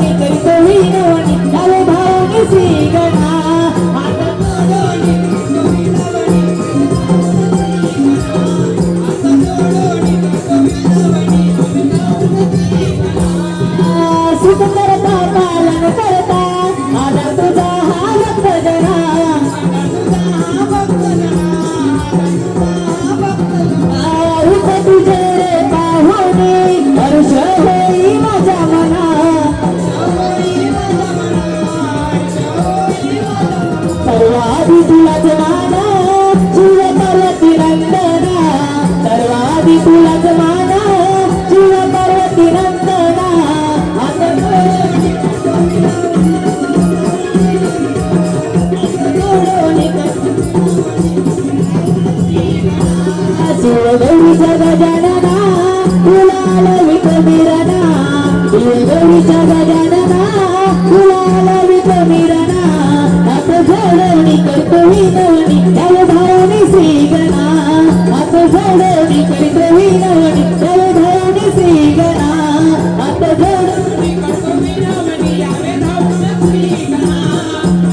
जोडोनी करीतो विनवणी लावे भावनी श्रीगणा हात जोडोनी करीतो विनवणी सुख करता पालन करता आदर तुझा हा भक्त जना उठ तुझे रे पाहुणे हर्ष होई माझ्या मना सर्वाधी तुलाच माना जीव पार्वती नंदना सर्वाधी तुलाच माना जीव पार्वती नंदना शिवगौरीच्या गजानना फुलाल विकमिरणा शिवगौरीच्या गजानना फुलाल विकमिरणा हात जोडोनी करतो विनवणी लावे भावनी श्रीगणा हात जोडोनी करतो विनवणी लावे भावनी श्रीगणा हात जोडोनी करतो विनवणी लावे भावनी श्रीगणा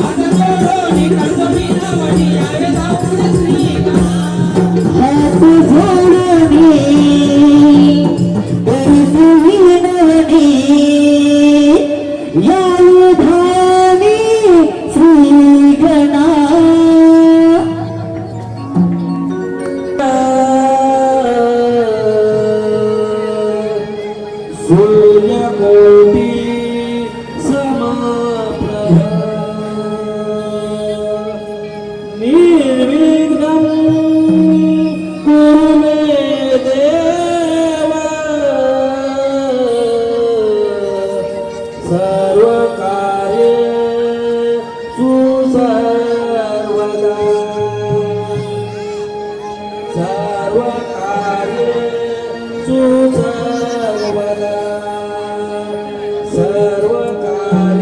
हात जोडोनी करतो विनवणी लावे भावनी श्रीगणा हात जोडोनी करतो विनवणी लावे भावनी श्रीगणा सूर्यकोटि समप्रभ निर्विघ्नं कुरु मे देव सर्वकार्येषु सर्वदा सर्वकार्येषु सर्वदा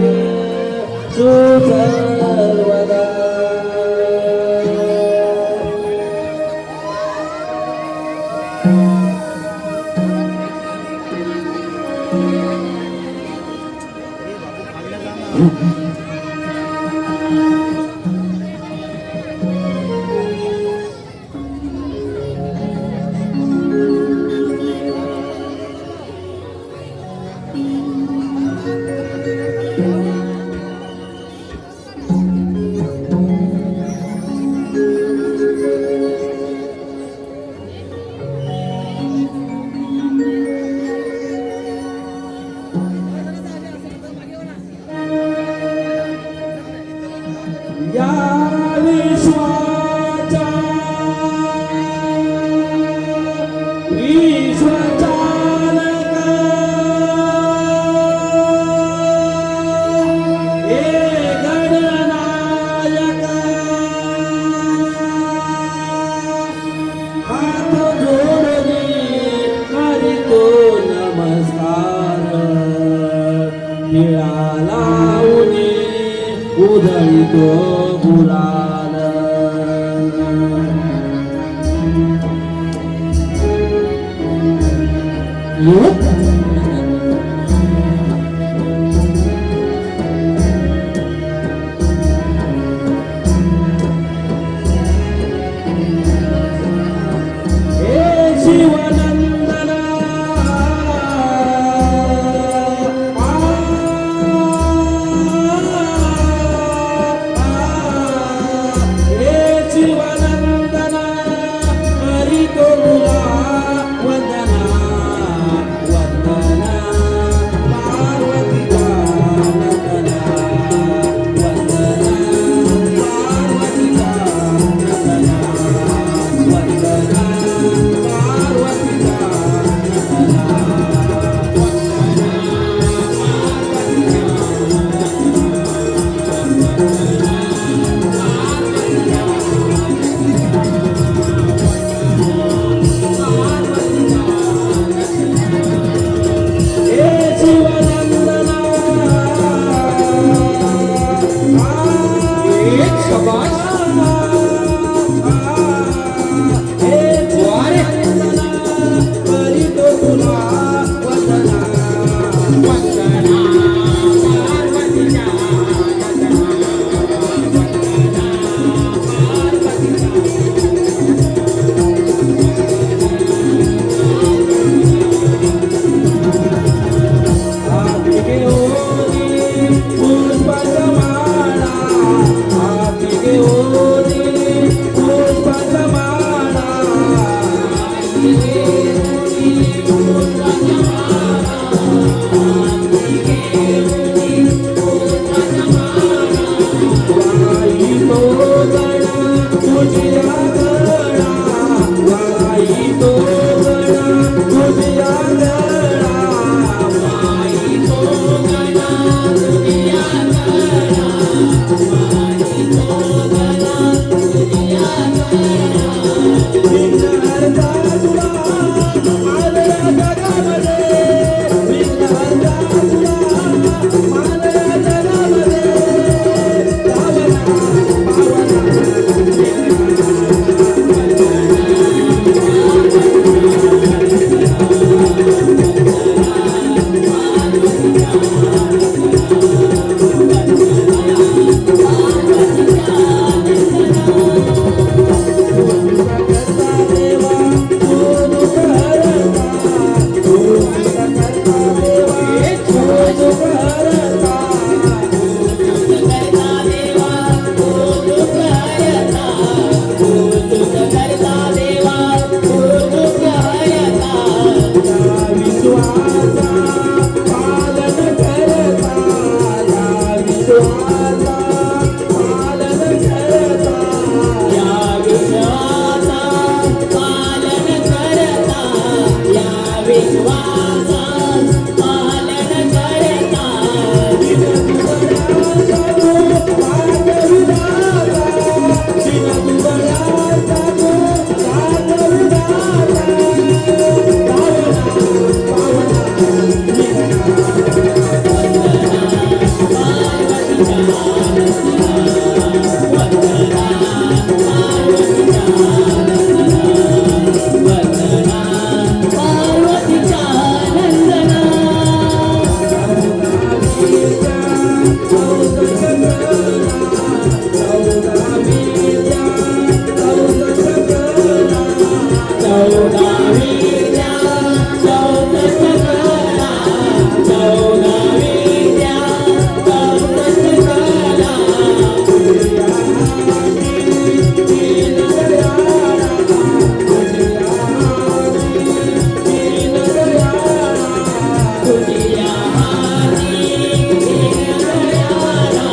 सर्वकार्येषु सर्वदा या विश्वाचा विश्वचालका हे गणनायका हात जोडोनी करीतो नमस्कार टिळा लावूनी उधळीतो गुलाल हे शिवनंदना शिवनंदना हरितो तुला वंदना वंदना पार्वतीला नंदना वंदना पार्वतीला नंदना वंदना पार्वतीला वंदना तुझिया हाती दीन दयाला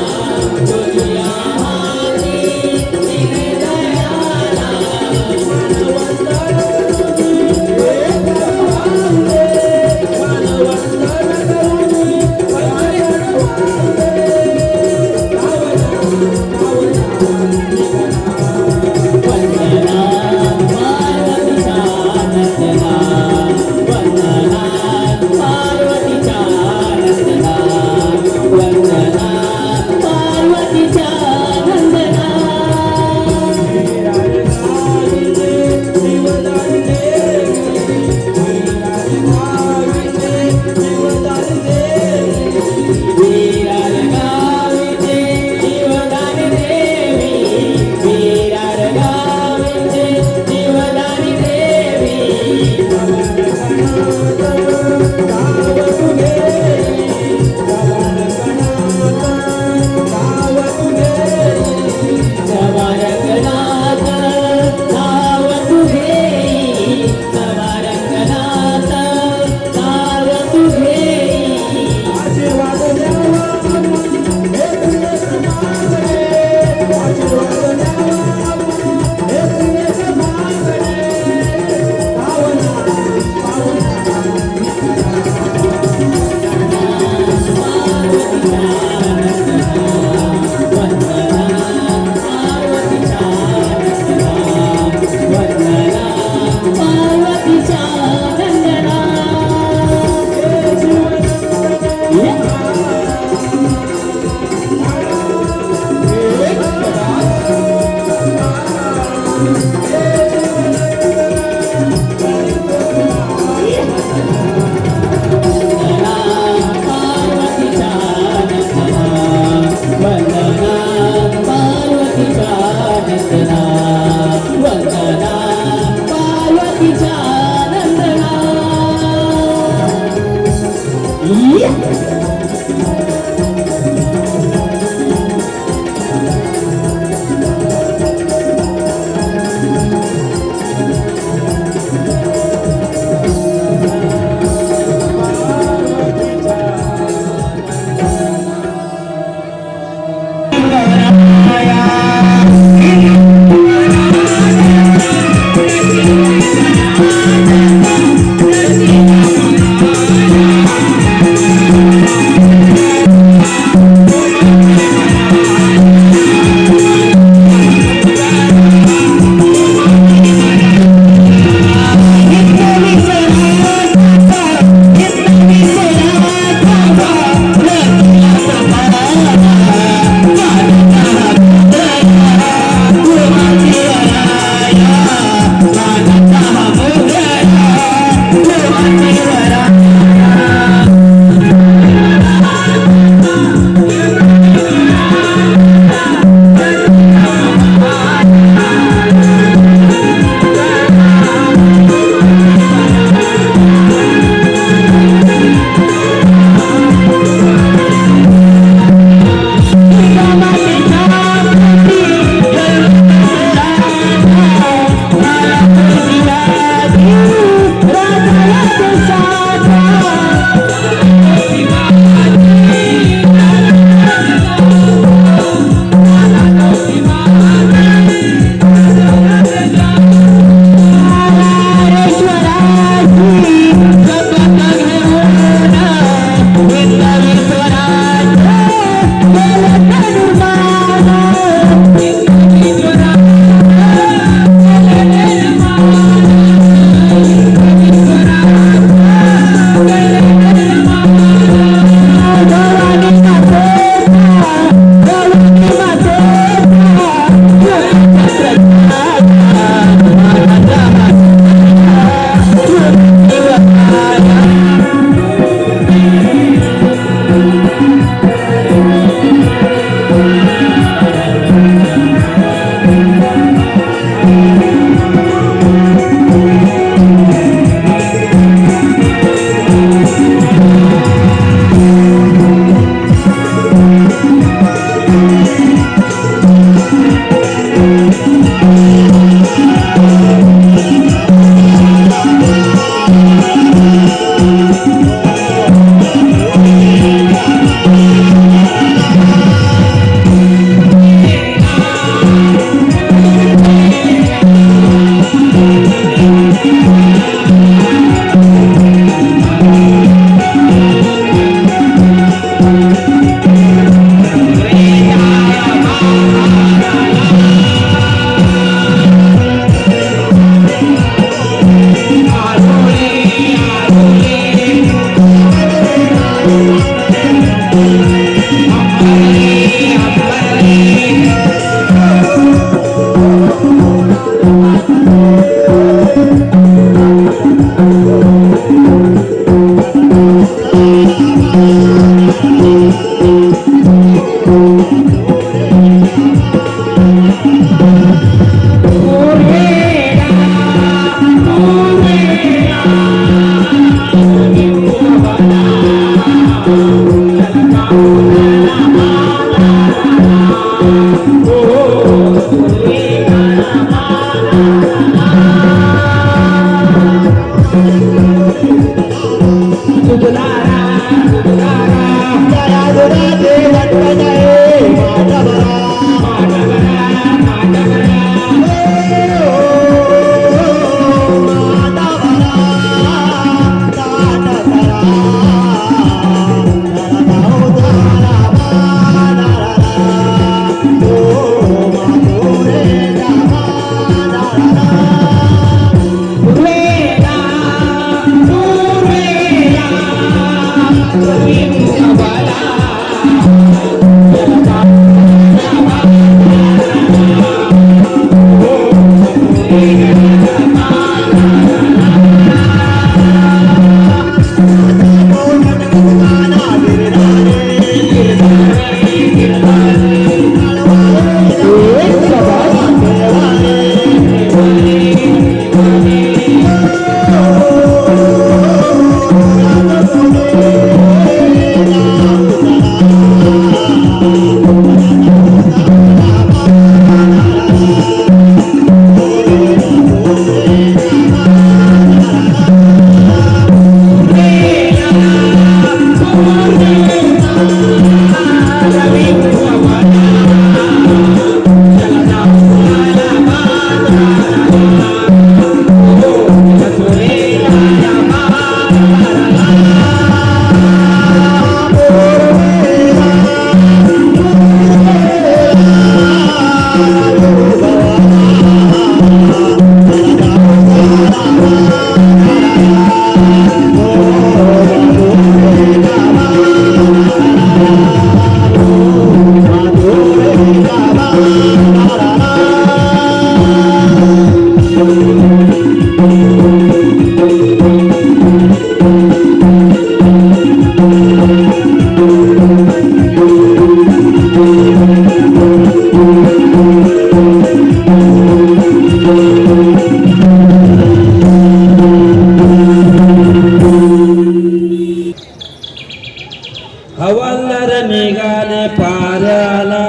हवालदार निघाले पाऱ्याला,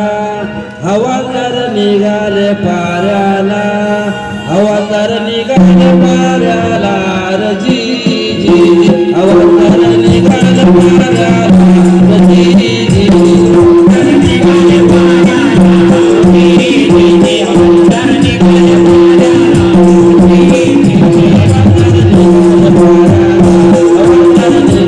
हवालदार निघाले पाऱ्याला, हवालदार निघाले पाऱ्याला रजी जी, हवालदार निघाले पाऱ्याला रजी जी, हवालदार निघाले पाऱ्याला रजी जी, हवालदार निघाले पाऱ्याला रजी जी, हवालदार निघाले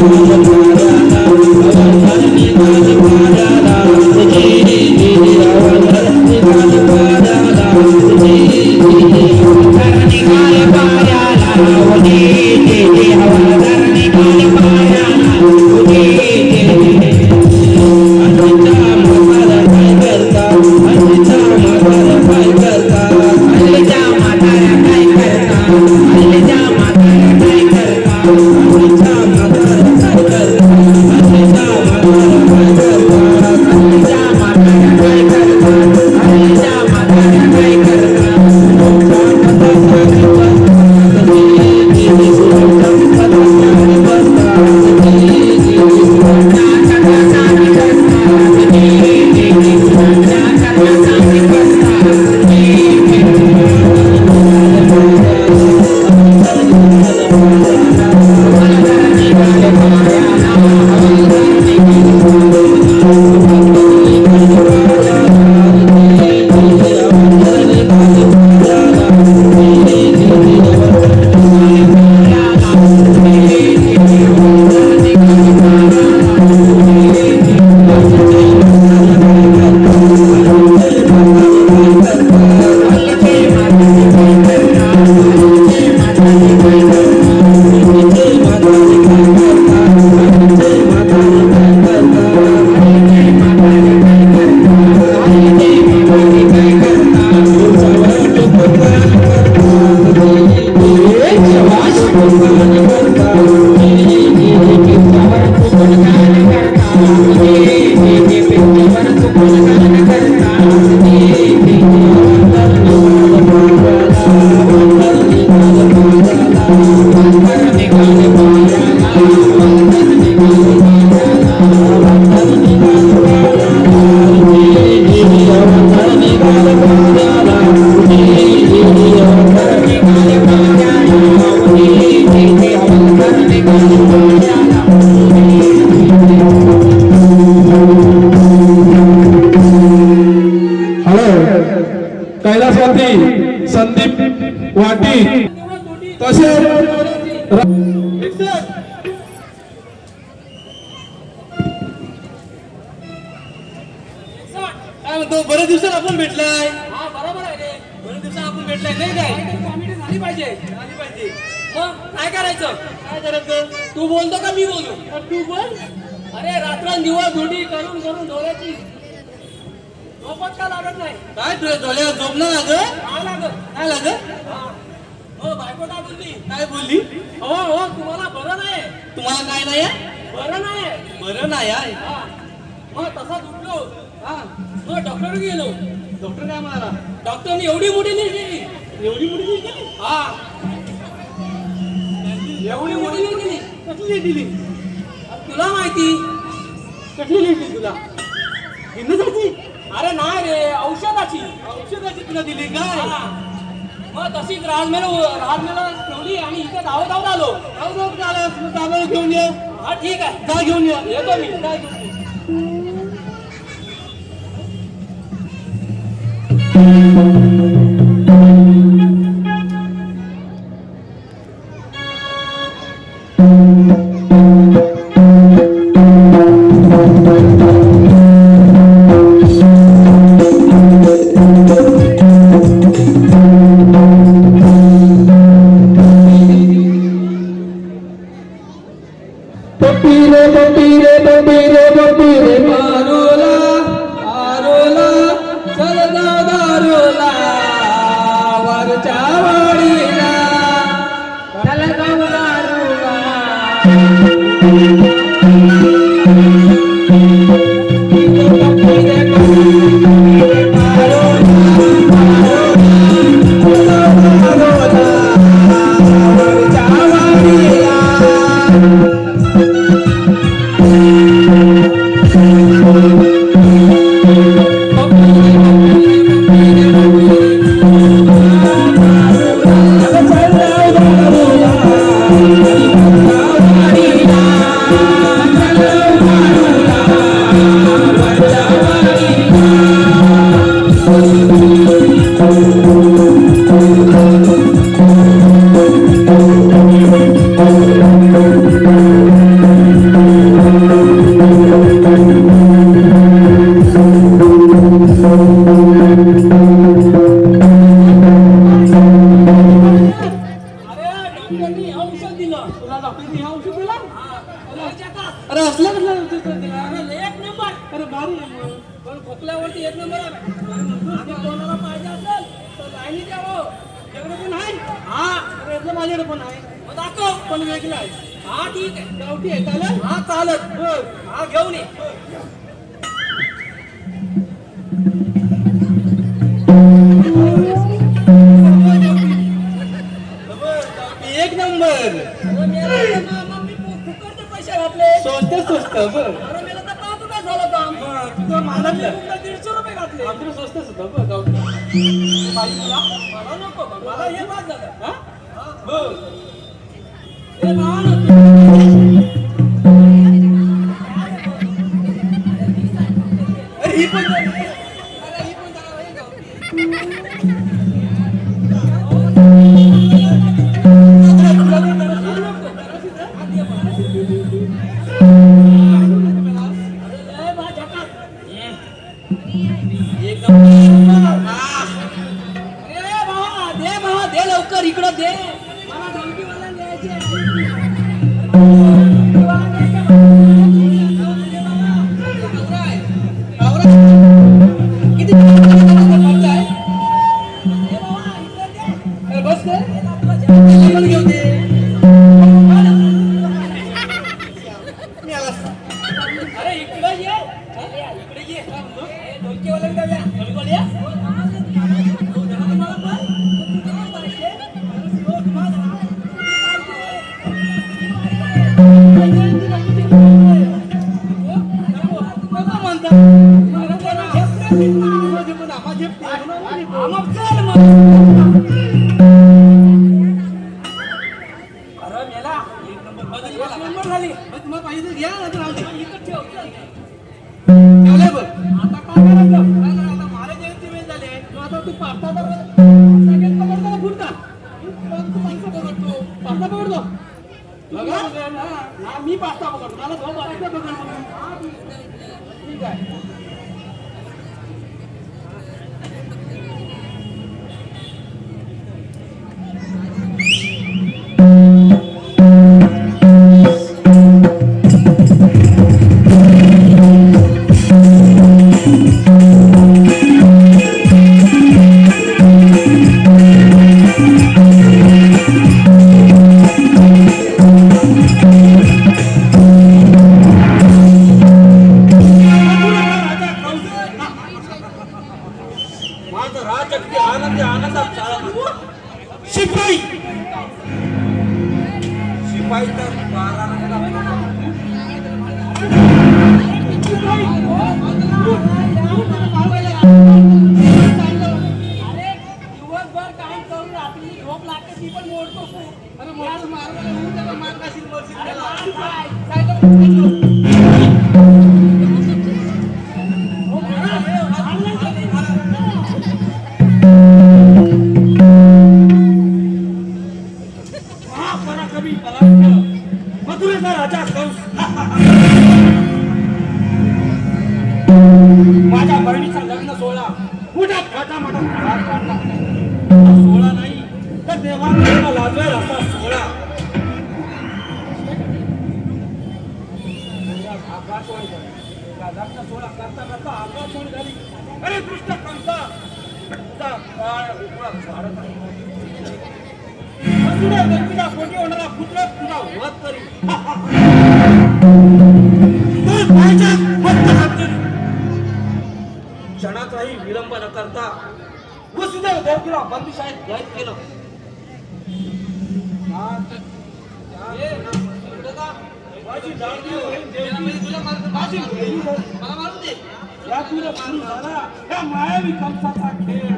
पाऱ्याला, हवालदार निघाले पाऱ्याला, हवालदार निघाले पाऱ्याला रजी जी, हवालदार निघाले पाऱ्याला रजी जी, हवालदार निघाले पाऱ्याला रजी जी, हवालदार निघाले पाऱ्याला रजी जी, काय म्हणतो बरेच दिवसात आपण भेटलाय. हा बरोबर आहे रे. बरेच दिवसात आपण भेटलाय नाही काय. कॉमेडी झाली पाहिजे. आली पाहिजे. मग काय करायचं? काय करायचं. तू बोलतो का मी बोलू? तू बोल. अरे रात्रंदिवस धुडी करून करून डोळ्याची झोपच का लागत नाही. काय तुझ्या डोळ्यावर झोप ना लागत. काय लागत? काय लागत. हो बायको काय बोलली? काय बोलली. हो हो तुम्हाला बरं नाही. तुम्हाला काय नाही आहे. बरं नाही. बरं नाही आहे. हा. मग तसाच उठलो. हा मग डॉक्टर गेलो. डॉक्टर काय म्हणाला. डॉक्टरने एवढी मोठी लिस्ट दिली. एवढी मोठी लिस्ट दिली. हा एवढी मोठी लिस्ट दिली. कसली लिस्ट दिली. तुला माहिती. कसली लिस्ट दिली तुला. हिंदुसाठी. अरे नाही रे औषधाची. औषधाची तुला दिली काय. हा. मग तशीच राजमेला ठेवली आणि इथे धावत आलो. दाबाला घेऊन ये. हा ठीक आहे. जा घेऊन ये. येतो मी. काय घेऊन ये. आरोला आरोला चल जाऊ दारोला वरच्या वाडीला चल जाऊ दारोला डॉक्टरनी औषध दिलं. तुला डॉक्टरनी औषध दिला. अरे असलं कसलं औषध दिला. एक नंबर. अरे भारी आहे मग. पण खोकल्यावरती एक नंबर आहे. आणि कोणाला पाहिजे असेल तर लाईनीत यावं. तुझ्याकडे पण आहे. हा अरे इथलं माझ्याकडे पण आहे. मग दाखव. पण वेगळं आहे. हा ठीक आहे. गावठी आहे. चालेल. हा चालत. हा घेऊन ये. एक नंबर. अरे मग मी फुकटचे पैसे घातले. स्वस्त स्वस्त बघ. अरे मेला तर पाहतो काय झालं काम. तुझं मानातलं. फक्त 150 रुपये घातले. आमचं स्वस्त सुद्धा बघ गावठी. बाई मला नको बा. मला हे बाद झालं. हा बघ. हे भावानं अरे ही पण दे लवकर इकडं दे. मला ढोलकीवाला द्यायचे. किती खर्च आहे. अरे बस कर. आपण घेऊ दे. मी आला. अरे इकडे ये. इकडे ये. ढोलकीवाला द्या. ढोलकीवाला अरे मेला. एक नंबर झाली. तुम्हाला पाहिजे घ्या ना तर इकडे ठेव. ठेवलंय बघ. आता काय करायचं? आता मारे जयंती वेळ झाली आहे. मग आता तू पास्ता पकडतो फुटता. पास्ता पकडतो. बघा. मी पास्ता पकडतो. मला 2 पास्ता पकडतो. ठीक आहे. माझ्या बहिणीचा लग्न सोहळा मोठ्या थाटामाटात पार पाडला. हा सोहळा नाही तर देवाला लाजवेल असा सोहळा. लग्न सोहळा करता करता आकाशवाणी झाली. अरे कृष्ण कंसा तुझा काळ उपळा झाडत आहे. तुझ्या व्यक्तीला कोणी होणारा पुत्र तुझा वध करी. क्षणाचाही विलंब न करता वसुदेव देवकीला बंदीशाळेत कैद केलं. माझी लाडकी बहीण देवकी माझी मुलगी झाली. यातून सुरू झाला या मायावी कंसाचा खेळ.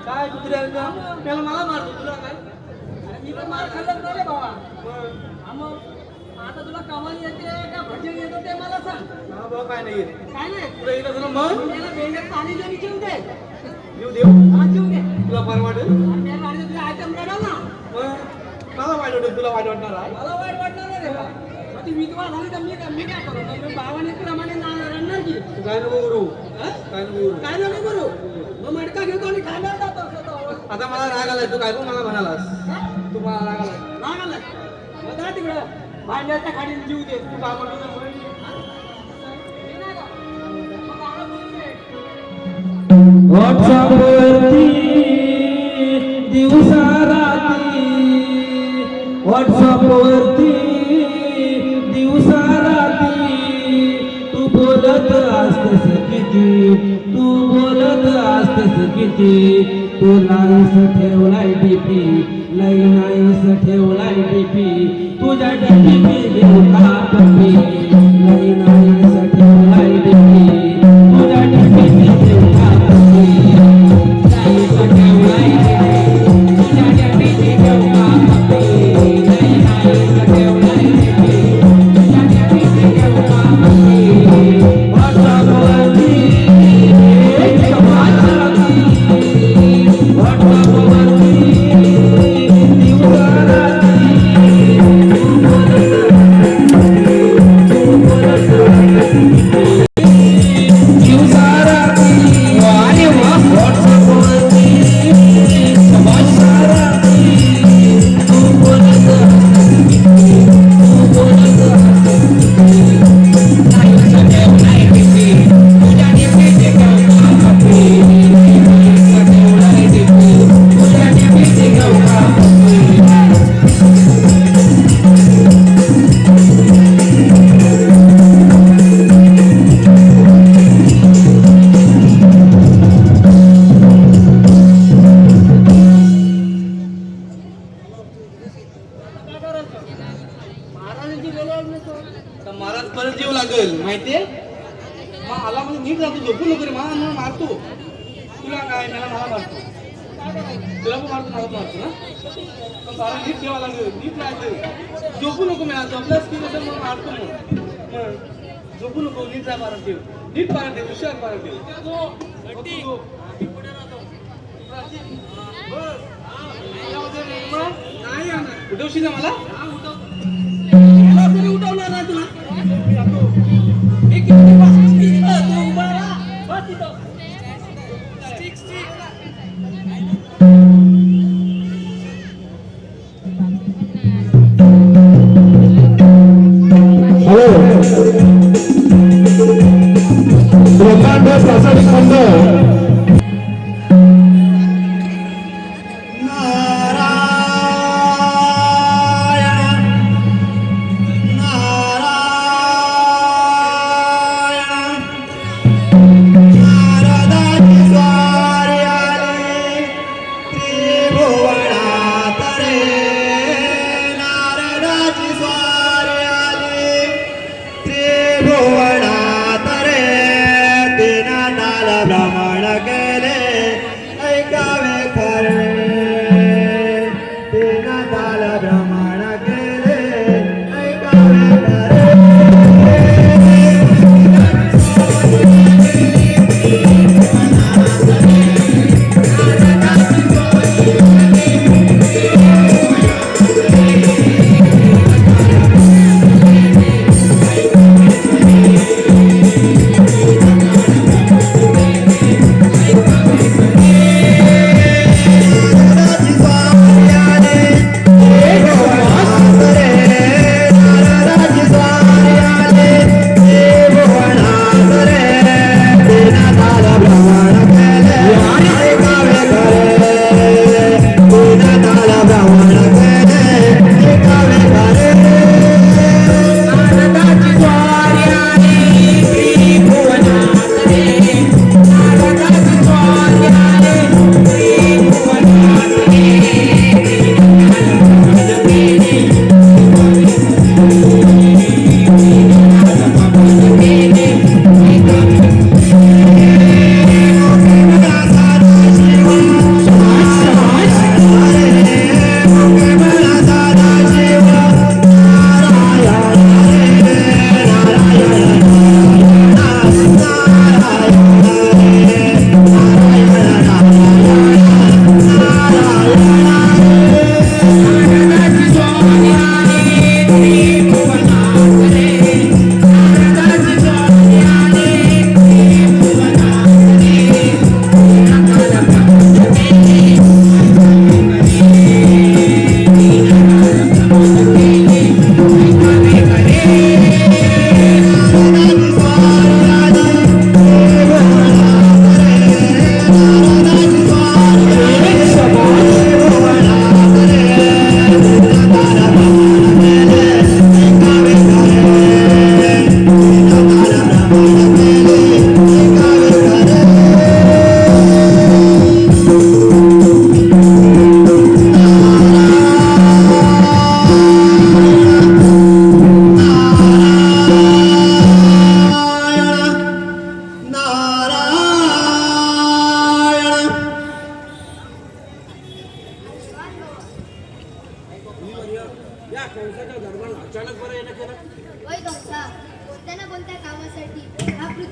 काय कुत्र्याला त्याला मला मारतो तुला काय? मी पण मार खाल्लं ना रे बाबा. हा मग आता तुला कमाल येते का भजन येतं ते मला सांग. हा बाबा काय नाही येत. काय नाही तुला येत असेल मग त्याला वेळेत पाणी जरी जेवू दे. येऊ देऊ हा जेवू दे. तुला फार वाटेल. आणि त्या गाडीत तुला आयटम रडव ना. मग मला वाईट वाटेल तुला वाईट वाटणार आहे. मला वाईट वाटणार नाही रे बा. मग ती विधवा झाली तर मी काय करू? मग भावाने प्रमाणे रडणार की. तू काय नको करू. हा? काय नको करू. काय नको करू? मग मडका घेतो आणि खायला जातो स्वतःवर. आता मला राग आलाय तू काय पण मला म्हणालास. हा? तू मला राग आलाय. राग आला. मग जा तिकडं. भांड्याच्या खाली जीव दे. तू काय म्हणतो ते बोल. मी नाही का? मग मला बोलते. व्हॉट्सअपवरती दिवसा रात्री व्हॉट्सअपवरती दिवसा रात्री तू बोलत असतेस किती तू बोलत असतेस किती तू नाहीस ठेवलाय डीपी लई नाहीस ठेवलाय डीपी तुझ्या डीपी मी घेऊ का पप्पी लई नाहीस ठेवलाय डीपी तुझ्या डीपी मी घेऊ का पप्पी नाहीस ठेवलाय डीपी तुझ्या डीपी मी घेऊ का पप्पी लई नाहीस ठेवलाय डीपी तुझ्या डीपी मी घेऊ का पप्पी व्हॉट्सअपवरती महाराजांची वेळ आहे ना तो. आता महाराज परत जीव लागेल माहितीये. मग आला म्हणजे नीट राहतो झोपू नको रे मला म्हणून मारतो. तुला काय मला मारतो. तुला पण मारतो मला मारतो ना. पण मला नीट ठेवा लागेल नीट राहायचं. झोपू नको मला झोपलास की कसं मग मारतो मग झोपू नको नीट राहा पारा ठेव नीट पारा ठेव हुशार पारा ठेव. नाही उठवशील ना मला. याला तरी उठवणार नाही तुला. एक मिनिट बस. इथं तू उभा राहा. बस तिथं. ब्रह्मांड प्रासादिक मंडळ त्रिभुवनात रे नारदाची स्वारी आली त्रिभुवनात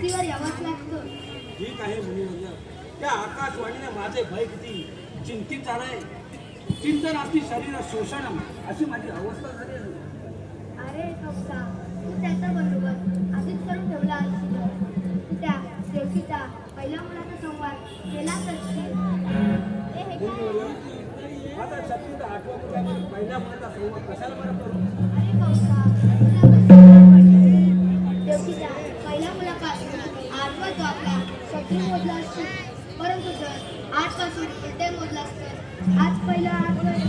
धर्तीवर यावंच लागतं. ठीक आहे मुनी म्हणजे त्या आकाशवाणीने माझे भय किती चिंतित झालंय. चिंतन असती शरीर शोषण अशी माझी अवस्था झाली आहे. अरे कप्सा, तू त्याचा बंदोबस्त आधीच करून ठेवला असशील. तू त्या देवकीचा पहिल्या मुलाचा संवाद केलाच असशील. हे काय? आता शक्तीचा आठवा मुलाचा पहिल्या मुलाचा संवाद कशाला बरं करू? अरे कप्सा, तुला कसं पडलं? देवकीच्या पहिल्या मुलापासून आठवा तो आपला शक्ती मोजला असतो. परंतु जर आठपासून उलटे मोजला असतं, आज पहिला 8 वर्ष,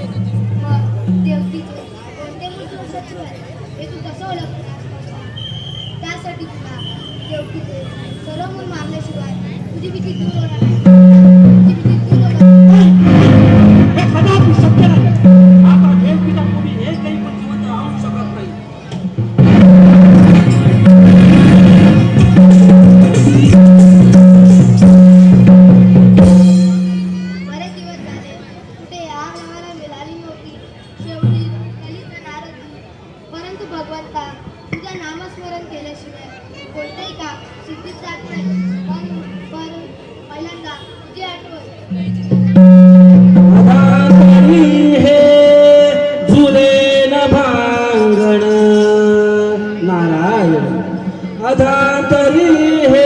मग देवकीचे कोणते मूळ वर्षाचे आहे हे तू कसं ओळखणार? त्यासाठी तुला देवकीचे सर्व मूळ मारल्याशिवाय तुझी भीती दूर होणार नाही. तुझी भीती दूर होणार नाही. हे कदापि शक्य नाही. आता देवकीचा कोणी एकही पण जिवंत राहू शकत नाही. बरेच दिवस झाले कुठे या नावाला मिळाली नव्हती. शेवटी कलीचा नारद. परंतु भगवंता, तुझ्या नामस्मरण केल्याशिवाय कोणतेही काम सिद्धीत जात नाही. पण पहिल्यांदा तुझी आठवण. अधातरी हे झुले न भांगण नारायण. अधातरी हे